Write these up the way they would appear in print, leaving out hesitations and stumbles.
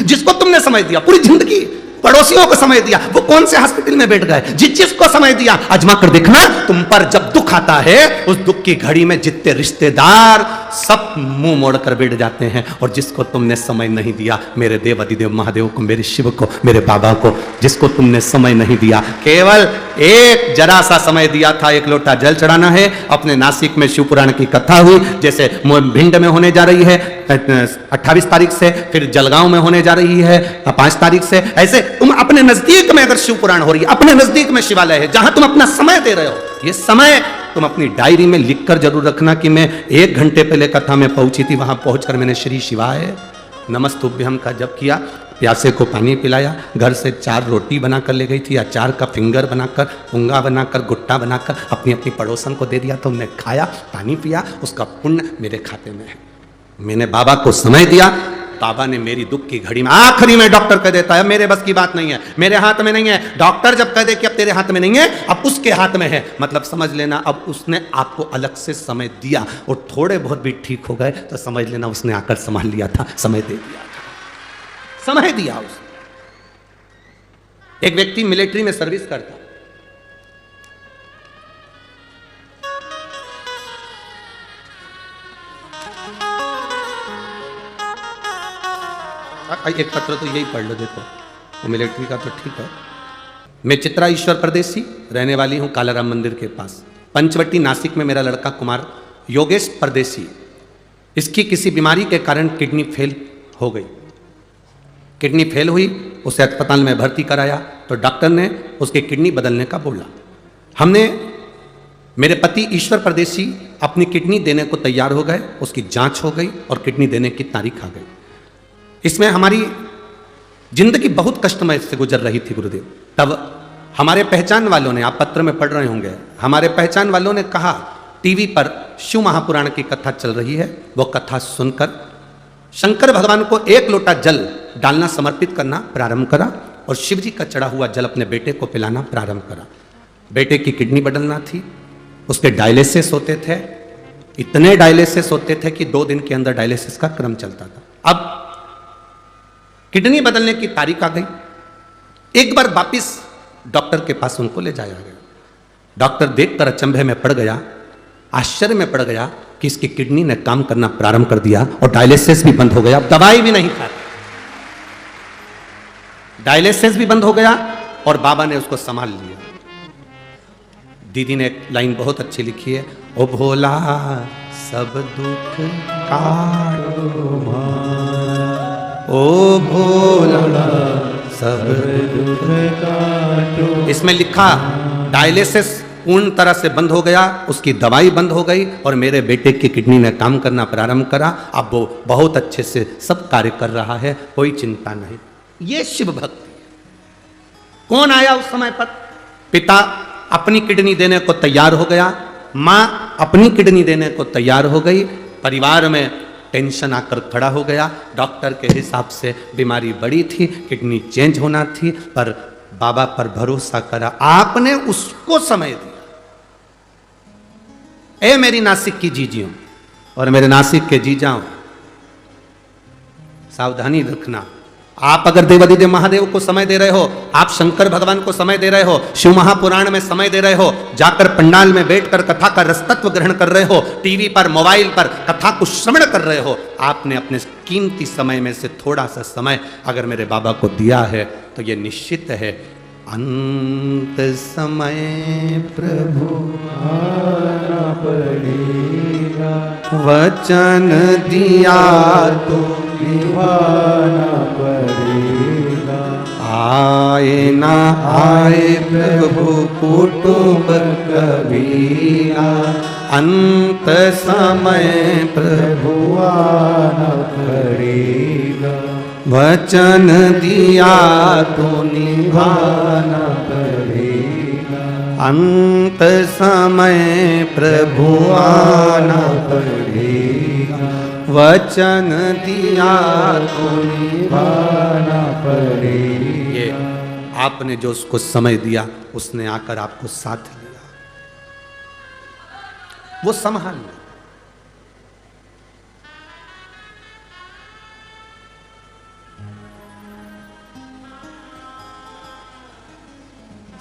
जिसको तुमने समय दिया पूरी जिंदगी, पड़ोसियों को समय दिया, वो कौन से हॉस्पिटल में बैठ गए, जिसको समय दिया, आजमा कर देखना, तुम पर जब दुख आता है उस दुख की घड़ी में जितने रिश्तेदार सब मुंह मोड़कर बैठ जाते हैं, और जिसको तुमने समय नहीं दिया, मेरे देव अधिदेव महादेव को, मेरे शिव को, मेरे बाबा को, जिसको तुमने समय नहीं दिया, केवल एक जरा सा समय दिया था, एक लोटा जल चढ़ाना है। अपने नासिक में शिवपुराण की कथा हुई, जैसे भिंड में होने जा रही है 28 तारीख से, फिर जलगांव में होने जा रही है 5 तारीख से, ऐसे तुम अपने नजदीक में अगर शिवपुराण हो रही है, अपने नजदीक में शिवालय है जहां तुम अपना समय दे रहे हो, ये समय तुम अपनी डायरी में लिखकर जरूर रखना कि मैं 1 घंटे पहले कथा में पहुंची थी, वहां पहुंचकर मैंने श्री शिवाय नमस्तुभ्यम का जप किया, प्यासे को पानी पिलाया, घर से 4 रोटी बनाकर ले गई थी, अचार का फिंगर बनाकर, पुंगा बनाकर, गुट्टा बनाकर अपनी अपनी पड़ोसन को दे दिया, तो हमने खाया, पानी पिया, उसका पुण्य मेरे खाते में है। मैंने बाबा को समय दिया, बाबा ने मेरी दुख की घड़ी में, आखिरी में डॉक्टर कह देता है मेरे बस की बात नहीं है, मेरे हाथ में नहीं है, डॉक्टर जब कह दे कि अब तेरे हाथ में नहीं है, अब उसके हाथ में है, मतलब समझ लेना अब उसने आपको अलग से समय दिया, और थोड़े बहुत भी ठीक हो गए तो समझ लेना उसने आकर संभाल लिया था, समय दे दिया था, समय दिया उसने। एक व्यक्ति मिलिट्री में सर्विस करता, एक पत्र तो यही पढ़ लो, देखो वो मिलिट्री का तो ठीक है। मैं चित्रा ईश्वर परदेसी, रहने वाली हूं कालाराम मंदिर के पास, पंचवटी नासिक में मेरा लड़का कुमार योगेश परदेसी, इसकी किसी बीमारी के कारण किडनी फेल हो गई, किडनी फेल हुई, उसे अस्पताल में भर्ती कराया, तो डॉक्टर ने उसकी किडनी बदलने का बोला। हमने, मेरे पति ईश्वर परदेसी अपनी किडनी देने को तैयार हो गए, उसकी जांच हो गई और किडनी देने की तारीख आ गई। इसमें हमारी जिंदगी बहुत कष्टमय से गुजर रही थी गुरुदेव। तब हमारे पहचान वालों ने, आप पत्र में पढ़ रहे होंगे, हमारे पहचान वालों ने कहा, टीवी पर शिव महापुराण की कथा चल रही है, वो कथा सुनकर शंकर भगवान को 1 लोटा जल डालना समर्पित करना प्रारंभ करा, और शिव जी का चढ़ा हुआ जल अपने बेटे को पिलाना प्रारंभ करा। बेटे की किडनी बदलना थी, उसके डायलिसिस होते थे, इतने डायलिसिस होते थे कि 2 दिन के अंदर डायलिसिस का क्रम चलता था। अब किडनी बदलने की तारीख आ गई, एक बार वापिस डॉक्टर के पास उनको ले जाया गया। डॉक्टर देखकर अचंभे में पड़ गया, आश्चर्य में पड़ गया कि इसकी किडनी ने काम करना प्रारंभ कर दिया और डायलिसिस भी बंद हो गया, अब दवाई भी नहीं खाती, डायलिसिस भी बंद हो गया और बाबा ने उसको संभाल लिया। दीदी ने एक लाइन बहुत अच्छी लिखी है, ओ भोला सब दुख काटो, ओ भोला सब दुख काटो। इसमें लिखा डायलिसिस पूर्ण तरह से बंद हो गया, उसकी दवाई बंद हो गई और मेरे बेटे की किडनी ने काम करना प्रारंभ करा, अब वो बहुत अच्छे से सब कार्य कर रहा है, कोई चिंता नहीं। ये शिव भक्ति। कौन आया उस समय पर? पिता अपनी किडनी देने को तैयार हो गया, मां अपनी किडनी देने को तैयार हो गई, परिवार में टेंशन आकर खड़ा हो गया। डॉक्टर के हिसाब से बीमारी बड़ी थी, किडनी चेंज होना थी, पर बाबा पर भरोसा करा, आपने उसको समय दिया। ए मेरी नासिक की जीजियों और मेरे नासिक के जीजाओं, सावधानी रखना। आप अगर देवाधिदेव महादेव को समय दे रहे हो, आप शंकर भगवान को समय दे रहे हो, शिव महापुराण में समय दे रहे हो, जाकर पंडाल में बैठकर कथा का रसतत्व ग्रहण कर रहे हो, टीवी पर मोबाइल पर कथा को श्रवण कर रहे हो, आपने अपने कीमती समय में से थोड़ा सा समय अगर मेरे बाबा को दिया है तो ये निश्चित है अंत समय प्रभु आना पड़ेगा, वचन दिया तो निभाना पड़ेगा, आए ना आए प्रभु कुटुंब कबीरा, अंत समय प्रभु आना पड़ेगा, वचन दिया तो निभाना पड़ेगा, अंत समय प्रभु आना पड़ेगा, वचन दिया तो निभाना पड़ेगा। ये आपने जो उसको समय दिया, उसने आकर आपको साथ लिया, वो संभाल लिया।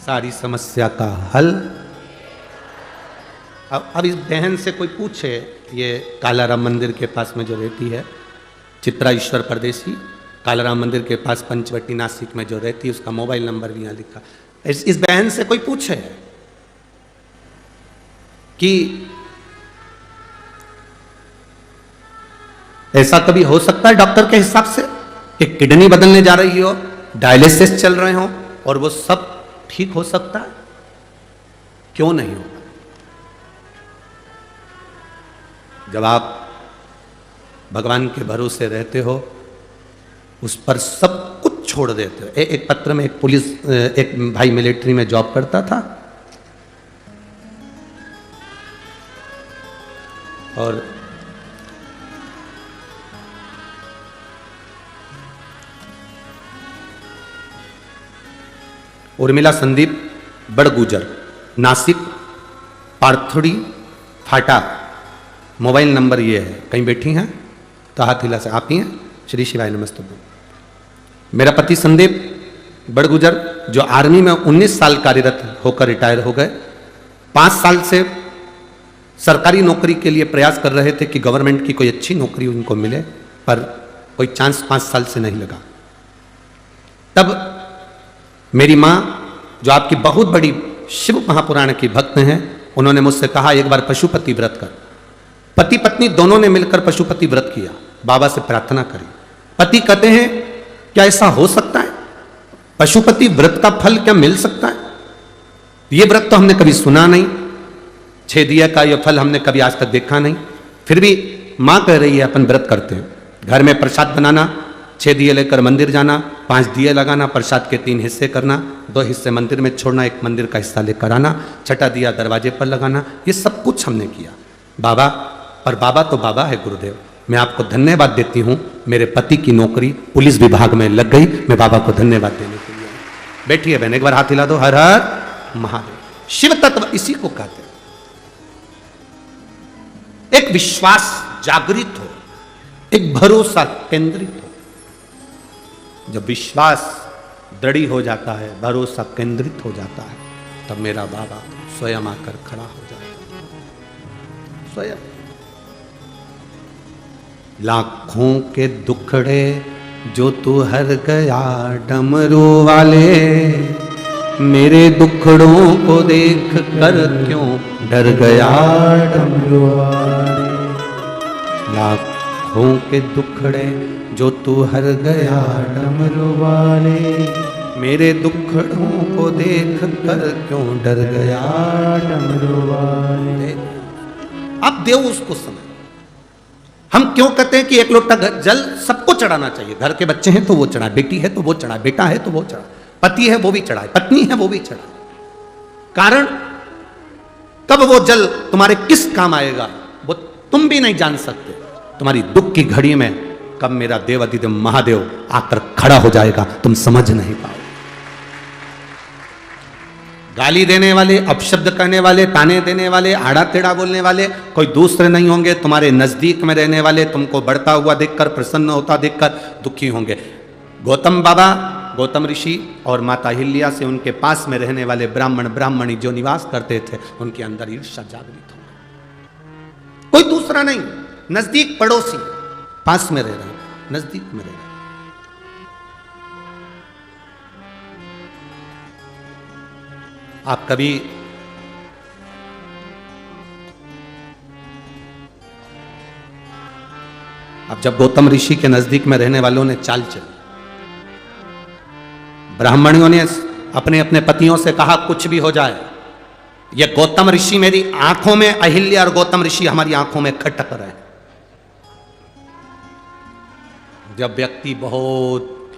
सारी समस्या का हल। अब इस बहन से कोई पूछे, ये कालाराम मंदिर के पास में जो रहती है, चित्रा ईश्वर परदेसी, कालाराम मंदिर के पास पंचवटी नासिक में जो रहती है, उसका मोबाइल नंबर भी यहाँ लिखा। इस बहन से कोई पूछे कि ऐसा कभी हो सकता है डॉक्टर के हिसाब से कि किडनी बदलने जा रही हो, डायलिसिस चल रहे हो और वो सब ठीक हो सकता है? क्यों नहीं होगा? जब आप भगवान के भरोसे रहते हो, उस पर सब कुछ छोड़ देते हो। एक पत्र में एक भाई मिलिट्री में जॉब करता था और उर्मिला संदीप बड़गुजर, नासिक, पार्थुड़ी फाटा, मोबाइल नंबर ये है। कहीं बैठी हैं तो हाथ हिला से, आप ही हैं? श्री शिवाय नमस्ते। मेरा पति संदीप बड़गुजर जो आर्मी में 19 साल कार्यरत होकर रिटायर हो गए, 5 साल से सरकारी नौकरी के लिए प्रयास कर रहे थे कि गवर्नमेंट की कोई अच्छी नौकरी उनको मिले, पर कोई चांस 5 साल से नहीं लगा। तब मेरी माँ जो आपकी बहुत बड़ी शिव महापुराण की भक्त हैं, उन्होंने मुझसे कहा एक बार पशुपति व्रत कर। पति पत्नी दोनों ने मिलकर पशुपति व्रत किया, बाबा से प्रार्थना करी। पति कहते हैं क्या ऐसा हो सकता है? पशुपति व्रत का फल क्या मिल सकता है? ये व्रत तो हमने कभी सुना नहीं, 6 दिया का यह फल हमने कभी आज तक देखा नहीं। फिर भी माँ कह रही है अपन व्रत करते हैं। घर में प्रसाद बनाना, 6 दिए लेकर मंदिर जाना, 5 दिए लगाना, प्रसाद के 3 हिस्से करना, 2 हिस्से मंदिर में छोड़ना, 1 मंदिर का हिस्सा लेकर आना, 6ठा दिया दरवाजे पर लगाना। ये सब कुछ हमने किया। बाबा, पर बाबा तो बाबा है गुरुदेव, मैं आपको धन्यवाद देती हूँ, मेरे पति की नौकरी पुलिस विभाग में लग गई, मैं बाबा को धन्यवाद देने के लिए। बैठिए बहन, एक बार हाथ हिला दो। हर हर महादेव। शिव तत्व इसी को कहते हैं। एक विश्वास जागृत हो, एक भरोसा केंद्रित हो। जब विश्वास दृढ़ हो जाता है, भरोसा केंद्रित हो जाता है, तब मेरा बाबा स्वयं आकर खड़ा हो जाता है। स्वयं लाखों के दुखड़े जो तू हर गया डमरू वाले, मेरे दुखड़ों को देख कर क्यों डर गया डमरू वाले। लाखों के दुखड़े जो तू हर गया डमरू वाले, मेरे दुखड़ों को देख कर क्यों डर गया डमरू वाले। अब देव उसको समझ। हम क्यों कहते हैं कि 1 लोटा जल सबको चढ़ाना चाहिए? घर के बच्चे हैं तो वो चढ़ाए, बेटी है तो वो चढ़ाए, बेटा है तो वो चढ़ाए, पति है वो भी चढ़ाए, पत्नी है वो भी चढ़ाए। कारण कब वो जल तुम्हारे किस काम आएगा वो तुम भी नहीं जान सकते। तुम्हारी दुख की घड़ी में कब मेरा देवाधिदेव महादेव आकर खड़ा हो जाएगा तुम समझ नहीं पाओ। गाली देने वाले, अपशब्द करने वाले, ताने देने वाले, आड़ा टेढ़ा बोलने वाले कोई दूसरे नहीं होंगे, तुम्हारे नजदीक में रहने वाले तुमको बढ़ता हुआ देखकर, प्रसन्न होता देखकर दुखी होंगे। गौतम बाबा, गौतम ऋषि और माता अहिल्या से उनके पास में रहने वाले ब्राह्मण ब्राह्मणी जो निवास करते थे, उनके अंदर ईर्ष्या जागृत हो। कोई दूसरा नहीं, नजदीक पड़ोसी, पास में रह रहे हैं, नजदीक में रह रहे हैं। आप कभी अब जब गौतम ऋषि के नजदीक में रहने वालों ने चाल चली, ब्राह्मणियों ने अपने अपने पतियों से कहा कुछ भी हो जाए, ये गौतम ऋषि मेरी आंखों में, अहिल्या और गौतम ऋषि हमारी आंखों में खटक रहे हैं। जब व्यक्ति बहुत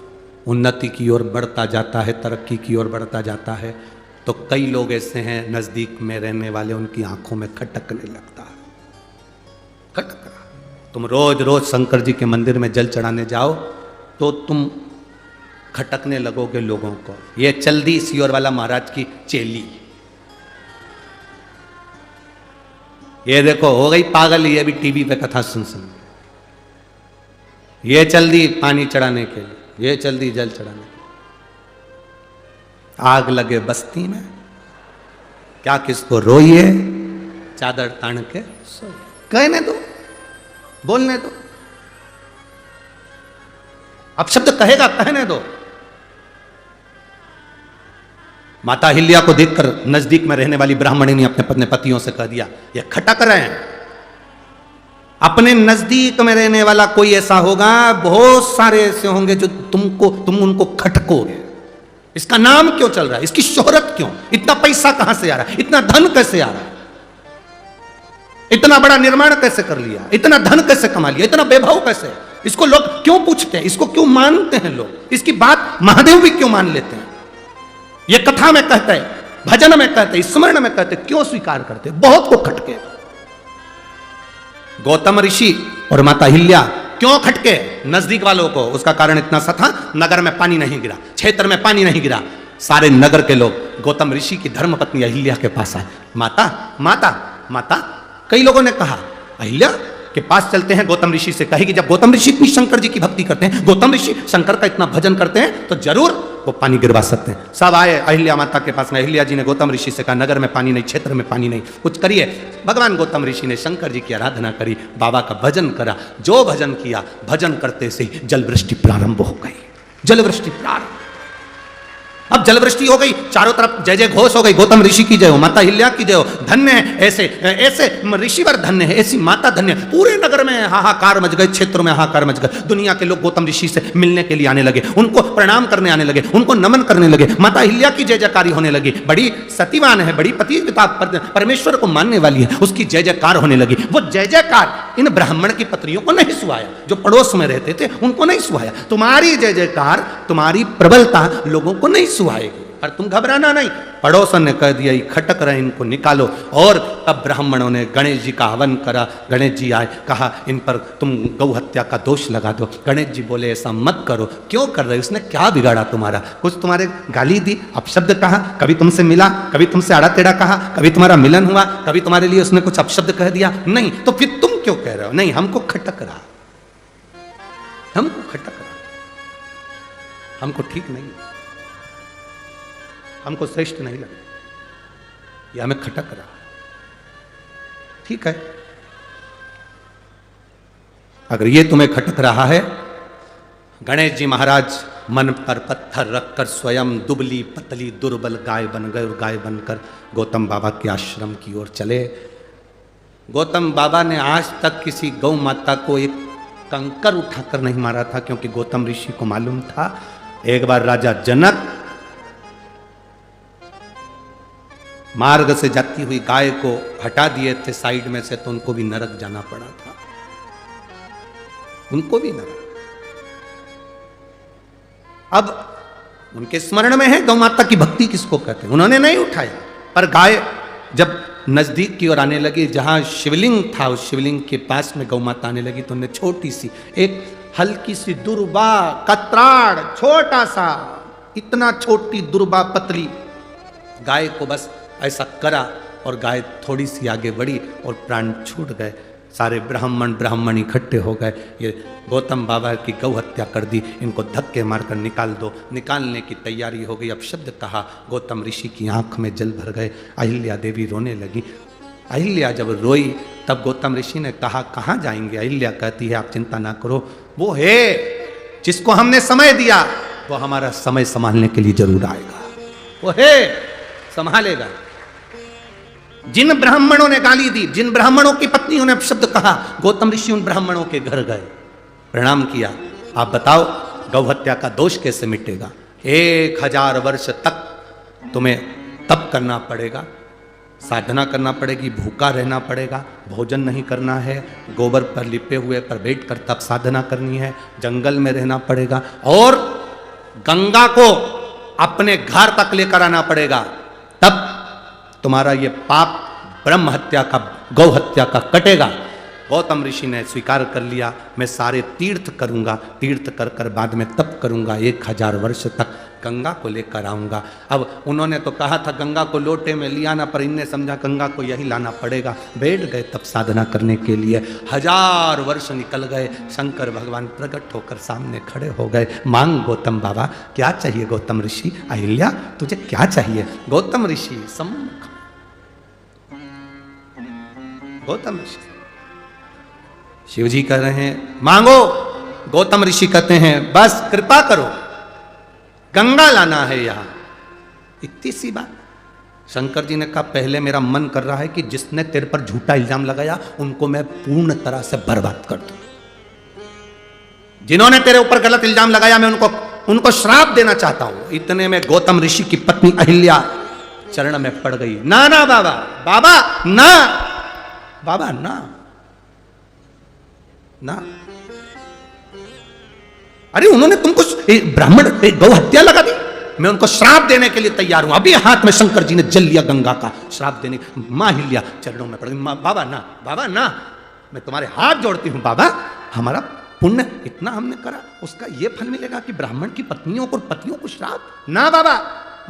उन्नति की ओर बढ़ता जाता है, तरक्की की ओर बढ़ता जाता है, तो कई लोग ऐसे हैं नजदीक में रहने वाले, उनकी आंखों में खटकने लगता है। खटक रहा। तुम रोज रोज शंकर जी के मंदिर में जल चढ़ाने जाओ तो तुम खटकने लगोगे लोगों को। ये चल दी सियोर वाला महाराज की चेली, ये देखो हो गई पागल, ये भी टीवी पे कथा सुन, ये चल दी पानी चढ़ाने के लिए, ये चल दी जल चढ़ाने के लिए। आग लगे बस्ती में, क्या किसको रोइए, चादर तान के सो। कहने दो, बोलने दो। अब शब्द कहेगा, कहने दो। माता अहिल्या को देखकर नजदीक में रहने वाली ब्राह्मणी ने अपने पतियों से कह दिया, ये खटक रहे हैं। अपने नजदीक में रहने वाला कोई ऐसा होगा, बहुत सारे ऐसे होंगे जो तुम उनको खटकोगे। इसका नाम क्यों चल रहा है, इसकी शोहरत क्यों, इतना पैसा कहां से आ रहा है, इतना धन कैसे आ रहा है, इतना बड़ा निर्माण कैसे कर लिया, इतना धन कैसे कमा लिया, इतना वैभव कैसे, इसको लोग क्यों पूछते हैं, इसको क्यों मानते हैं लोग, इसकी बात महादेव भी क्यों मान लेते हैं। ये कथा में कहते हैं, भजन में कहते हैं, स्मरण में कहते हैं, क्यों स्वीकार करते हैं। बहुत को खटके। गौतम ऋषि और माता अहिल्या क्यों खटके नजदीक वालों को, उसका कारण इतना सा था, नगर में पानी नहीं गिरा, क्षेत्र में पानी नहीं गिरा। सारे नगर के लोग गौतम ऋषि की धर्मपत्नी अहिल्या के पास आए। माता माता माता, कई लोगों ने कहा अहिल्या के पास चलते हैं, गौतम ऋषि से कहेगी। जब गौतम ऋषि इतनी शंकर जी की भक्ति करते हैं, गौतम ऋषि शंकर का इतना भजन करते हैं, तो जरूर वो पानी गिरवा सकते हैं। सब आए अहिल्या माता के पास में। अहिल्या जी ने गौतम ऋषि से कहा, नगर में पानी नहीं, क्षेत्र में पानी नहीं, कुछ करिए। भगवान गौतम ऋषि ने शंकर जी की आराधना करी, बाबा का भजन करा। जो भजन किया, भजन करते से ही जल वृष्टि प्रारंभ हो गई। जल वृष्टि प्रारंभ, अब जल वृष्टि हो गई, चारों तरफ जय जय घोष हो गई। गौतम ऋषि की जय हो, माता अहिल्या की जय हो। धन्य है ऐसे ऐसे ऋषिवर, धन्य है ऐसी माता, धन्य। पूरे नगर में हाहाकार मच गए, क्षेत्रों में हाहाकार मच गए। दुनिया के लोग गौतम ऋषि से मिलने के लिए आने लगे, उनको प्रणाम करने आने लगे, उनको नमन करने लगे। माता अहिल्या की जय जयकारी होने लगी। बड़ी सतीवान है, बड़ी पतिव्रता, परमेश्वर को मानने वाली है, उसकी जय जयकार होने लगी। वो जय जयकार इन ब्राह्मण की पत्नियों को नहीं सुहाया, जो पड़ोस में रहते थे उनको नहीं सुहाया। तुम्हारी जय जयकार, तुम्हारी प्रबलता लोगों को नहीं सुहाएगी, पर तुम घबराना नहीं। पड़ोसन ने कह दिया, खटक रहे, इनको निकालो। और तब ब्राह्मणों ने गणेश जी का हवन करा। गणेश जी आए, कहा इन पर तुम गौ हत्या का दोष लगा दो। गणेश जी बोले, ऐसा मत करो। क्यों कर रहे, उसने क्या बिगाड़ा तुम्हारा, कुछ तुम्हारे गाली दी, अपशब्द कहा, कभी तुमसे मिला, कभी तुमसे आड़ा टेढ़ा कहा, कभी तुम्हारा मिलन हुआ, कभी तुम्हारे लिए उसने कुछ अपशब्द कह दिया, नहीं, तो फिर तुम क्यों कह रहे हो। नहीं, हमको खटक रहा, हमको खटक रहा, हमको ठीक नहीं, हमको श्रेष्ठ नहीं लगा, यह हमें खटक रहा। ठीक है, अगर ये तुम्हें खटक रहा है, गणेश जी महाराज मन पर पत्थर रखकर स्वयं दुबली पतली दुर्बल गाय बन गए और गाय बनकर गौतम बाबा के आश्रम की ओर चले। गौतम बाबा ने आज तक किसी गौ माता को एक कंकर उठाकर नहीं मारा था, क्योंकि गौतम ऋषि को मालूम था एक बार राजा जनक मार्ग से जाती हुई गाय को हटा दिए थे साइड में से, तो उनको भी नरक जाना पड़ा था, उनको भी नरक। अब उनके स्मरण में है गौ माता की भक्ति किसको कहते हैं, उन्होंने नहीं उठाया। पर गाय जब नजदीक की ओर आने लगी, जहां शिवलिंग था, उस शिवलिंग के पास में गौ माता आने लगी, तो उन्हें छोटी सी एक हल्की सी दुर्बा कतराड़, छोटा सा, इतना छोटी दुर्बा पतली गाय को बस ऐसा करा और गाय थोड़ी सी आगे बढ़ी और प्राण छूट गए। सारे ब्राह्मण इकट्ठे हो गए, ये गौतम बाबा की गौ हत्या कर दी, इनको धक्के मारकर निकाल दो। निकालने की तैयारी हो गई, अब शब्द कहा, गौतम ऋषि की आंख में जल भर गए। अहिल्या देवी रोने लगी। अहिल्या जब रोई तब गौतम ऋषि ने कहा, कहाँ जाएंगे। अहिल्या कहती है, आप चिंता ना करो, वो है जिसको हमने समय दिया, वो हमारा समय संभालने के लिए जरूर आएगा, वो है संभालेगा। जिन ब्राह्मणों ने गाली दी, जिन ब्राह्मणों की पत्नियों ने अपशब्द कहा, गौतम ऋषि उन ब्राह्मणों के घर गए, प्रणाम किया। आप बताओ गौ हत्या का दोष कैसे मिटेगा। 1000 वर्ष तक तुम्हें तप करना पड़ेगा, साधना करना पड़ेगी, भूखा रहना पड़ेगा, भोजन नहीं करना है, गोबर पर लिपे हुए पर बैठ कर तप साधना करनी है, जंगल में रहना पड़ेगा, और गंगा को अपने घर तक लेकर आना पड़ेगा, तब तुम्हारा ये पाप ब्रह्म हत्या का, गौ हत्या का कटेगा। गौतम ऋषि ने स्वीकार कर लिया, मैं सारे तीर्थ करूंगा, तीर्थ कर कर बाद में तप करूंगा, 1000 वर्ष तक गंगा को लेकर आऊंगा। अब उन्होंने तो कहा था गंगा को लोटे में लिया ना, पर इनने समझा गंगा को यही लाना पड़ेगा। बैठ गए तप साधना करने के लिए। 1000 वर्ष निकल गए। शंकर भगवान प्रकट होकर सामने खड़े हो गए। मांग गौतम बाबा, क्या चाहिए गौतम ऋषि? अहिल्या तुझे क्या चाहिए? गौतम ऋषि सम्मुख, गौतम ऋषि, शिव जी कह रहे हैं मांगो। गौतम ऋषि कहते हैं बस कृपा करो, गंगा लाना है यहां, इतनी सी बात। शंकर जी ने कहा पहले मेरा मन कर रहा है कि जिसने तेरे पर झूठा इल्जाम लगाया उनको मैं पूर्ण तरह से बर्बाद कर दूं। जिन्होंने तेरे ऊपर गलत इल्जाम लगाया मैं उनको श्राप देना चाहता हूं। इतने में गौतम ऋषि की पत्नी अहिल्या चरण में पड़ गई। ना ना बाबा, बाबा ना, बाबा ना ना, अरे उन्होंने तुमको ब्राह्मण गौ हत्या लगा दी, मैं उनको श्राप देने के लिए तैयार हूं। अभी हाथ में शंकर जी ने जल लिया गंगा का श्राप देने। मां अहिल्या चरणों में पड़ गई। बाबा ना, बाबा ना, मैं तुम्हारे हाथ जोड़ती हूं बाबा, हमारा पुण्य इतना हमने करा, उसका ये फल मिलेगा कि ब्राह्मण की पत्नियों को, पतियों को श्राप? ना बाबा,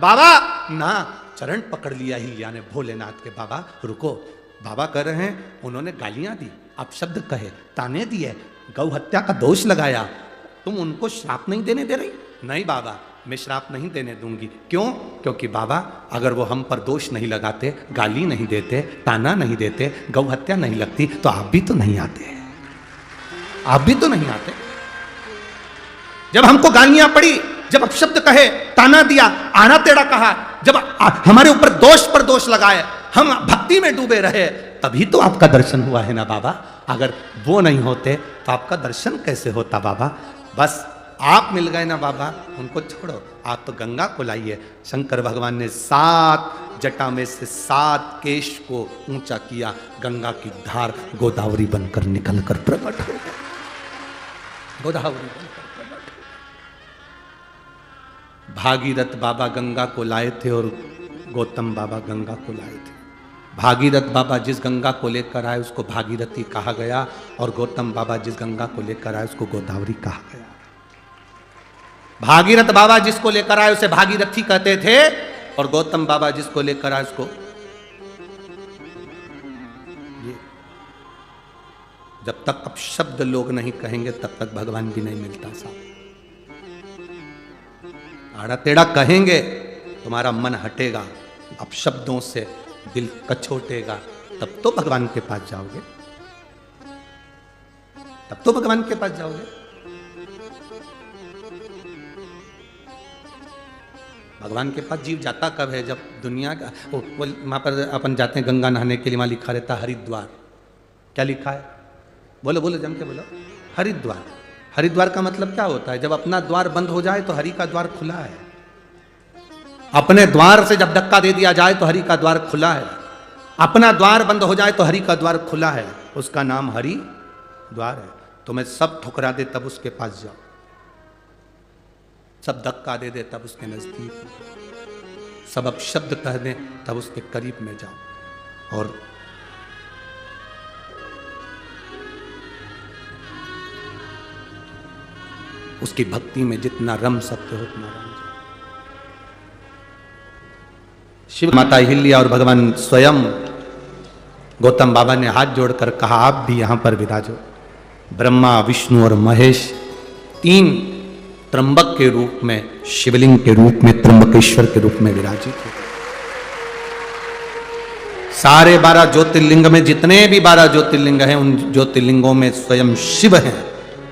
बाबा ना। चरण पकड़ लिया अहिल्या ने भोलेनाथ के। बाबा रुको, बाबा कह रहे हैं उन्होंने गालियां दी, अपशब्द कहे, ताने दिए, गौ हत्या का दोष लगाया, तुम उनको श्राप नहीं देने दे रही? नहीं बाबा, मैं श्राप नहीं देने दूंगी। क्यों? क्योंकि बाबा अगर वो हम पर दोष नहीं लगाते, गाली नहीं देते, ताना नहीं देते, गौ हत्या नहीं लगती तो आप भी तो नहीं आते, आप भी तो नहीं आते। जब हमको गालियां पड़ी, जब अपशब्द कहे, ताना दिया, आना टेढ़ा कहा, जब हमारे ऊपर दोष पर दोष लगाए, हम भक्ति में डूबे रहे, तभी तो आपका दर्शन हुआ है ना बाबा। अगर वो नहीं होते तो आपका दर्शन कैसे होता बाबा? बस आप मिल गए ना बाबा, उनको छोड़ो, आप तो गंगा को लाइए। शंकर भगवान ने 7 जटा में से 7 केश को ऊंचा किया, गंगा की धार गोदावरी बनकर निकलकर प्रकट हो गई। गोदावरी बनकर प्रकट। भागीरथ बाबा गंगा को लाए थे और गौतम बाबा गंगा को लाए थे। भागीरथ बाबा जिस गंगा को लेकर आए उसको भागीरथी कहा गया, और गौतम बाबा जिस गंगा को लेकर आए उसको गोदावरी कहा गया। भागीरथ बाबा जिसको लेकर आए उसे भागीरथी कहते थे, और गौतम बाबा जिसको लेकर आए उसको, जब तक अपशब्द लोग नहीं कहेंगे तब तक भगवान भी नहीं मिलता साहब। आड़ा टेढ़ा कहेंगे तुम्हारा मन हटेगा, अपशब्दों से दिल कछोटेगा, तब तो भगवान के पास जाओगे, तब तो भगवान के पास जाओगे। भगवान के पास जीव जाता कब है? जब दुनिया का वहां पर अपन जाते हैं गंगा नहाने के लिए, वहां लिखा रहता हरिद्वार। क्या लिखा है? बोलो बोलो, जम के बोलो। हरिद्वार। हरिद्वार का मतलब क्या होता है? जब अपना द्वार बंद हो जाए तो हरि का द्वार खुला है। अपने द्वार से जब धक्का दे दिया जाए तो हरि का द्वार खुला है। अपना द्वार बंद हो जाए तो हरि का द्वार खुला है, उसका नाम हरि द्वार है। तुम्हें सब ठुकरा दे तब उसके पास जाओ, सब धक्का दे दे तब उसके नजदीक, सब अपशब्द कह दे तब उसके करीब में जाओ। और उसकी भक्ति में जितना रम सकते हो उतना रम। शिव माता अहिल्या और भगवान स्वयं गौतम बाबा ने हाथ जोड़कर कहा आप भी यहां पर विराजो। ब्रह्मा, विष्णु और महेश 3 त्र्यंबक के रूप में, शिवलिंग के रूप में, त्र्यंबकेश्वर के रूप में विराजित हो। सारे 12 ज्योतिर्लिंग में जितने भी 12 ज्योतिर्लिंग हैं उन ज्योतिर्लिंगों में स्वयं शिव हैं,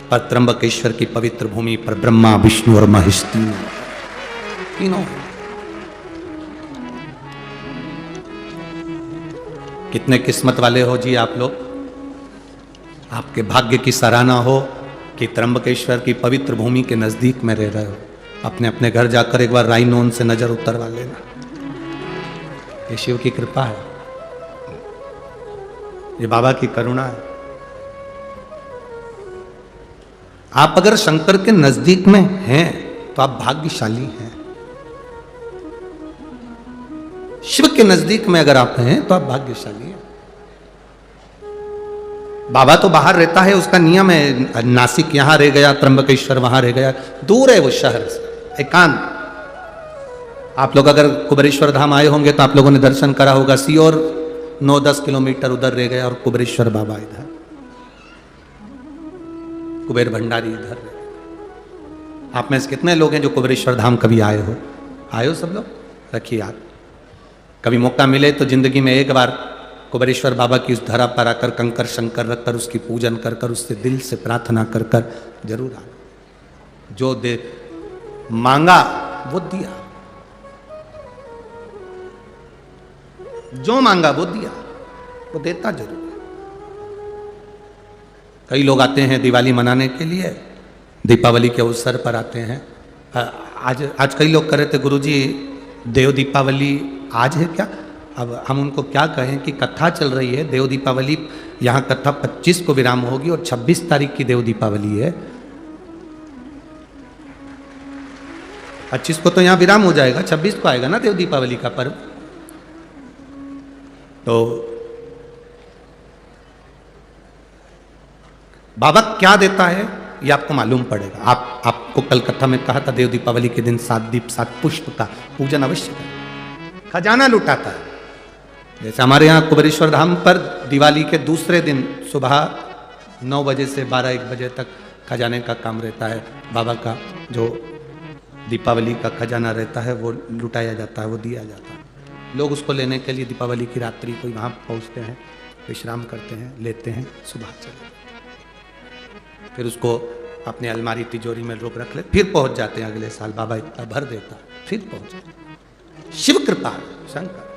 पर त्र्यंबकेश्वर की पवित्र भूमि पर ब्रह्मा, विष्णु और महेश तीनों। कितने किस्मत वाले हो जी आप लोग। आपके भाग्य की सराहना हो कि त्र्यंबकेश्वर की पवित्र भूमि के नजदीक में रह रहे हो। अपने अपने घर जाकर एक बार राइनोन से नजर उतरवा लेना, ये शिव की कृपा है, ये बाबा की करुणा है। आप अगर शंकर के नजदीक में हैं तो आप भाग्यशाली हैं। शिव के नजदीक में अगर आप हैं तो आप भाग्यशाली हैं। बाबा तो बाहर रहता है, उसका नियम है, नासिक यहां रह गया, त्र्यंबकेश्वर वहां रह गया, दूर है वो शहर से, एकांत। आप लोग अगर कुबेरेश्वर धाम आए होंगे तो आप लोगों ने दर्शन करा होगा, सीओर 9-10 किलोमीटर उधर रह गया और कुबेरेश्वर बाबा इधर, कुबेर भंडारी इधर। आप में से कितने लोग हैं जो कुबेरेश्वर धाम कभी आए हो? आए हो सब लोग? रखिए याद, कभी मौका मिले तो जिंदगी में एक बार कुबेरेश्वर बाबा की उस धरा पर आकर कंकर शंकर रखकर उसकी पूजन कर कर उससे दिल से प्रार्थना कर कर जरूर आना। जो दे मांगा वो दिया, जो मांगा वो दिया, वो देता जरूर है। कई लोग आते हैं दिवाली मनाने के लिए, दीपावली के अवसर पर आते हैं। आज कई लोग कह रहे थे गुरुजी देव दीपावली आज है क्या? अब हम उनको क्या कहें कि कथा चल रही है, देव दीपावली यहाँ कथा 25 को विराम होगी और 26 तारीख की देव दीपावली है। 25 को तो यहाँ विराम हो जाएगा, 26 को आएगा ना देव दीपावली का पर्व। तो बाबा क्या देता है ये आपको मालूम पड़ेगा। आपको कल कथा में कहा था देव दीपावली के दिन 7 दीप 7 पुष्प का पूजन अवश्य करें, खजाना लुटाता है। जैसे हमारे यहाँ कुबेरेश्वर धाम पर दिवाली के दूसरे दिन सुबह 9 बजे से 12-1 बजे तक खजाने का काम रहता है। बाबा का जो दीपावली का खजाना रहता है वो लुटाया जाता है, वो दिया जाता है। लोग उसको लेने के लिए दीपावली की रात्रि को वहाँ पहुँचते हैं, विश्राम करते हैं, लेते हैं, सुबह चले, फिर उसको अपने अलमारी तिजोरी में रोक रख ले, फिर पहुँच जाते हैं अगले साल। बाबा इतना भर देता, फिर पहुँच। शिव कृपा शंकर।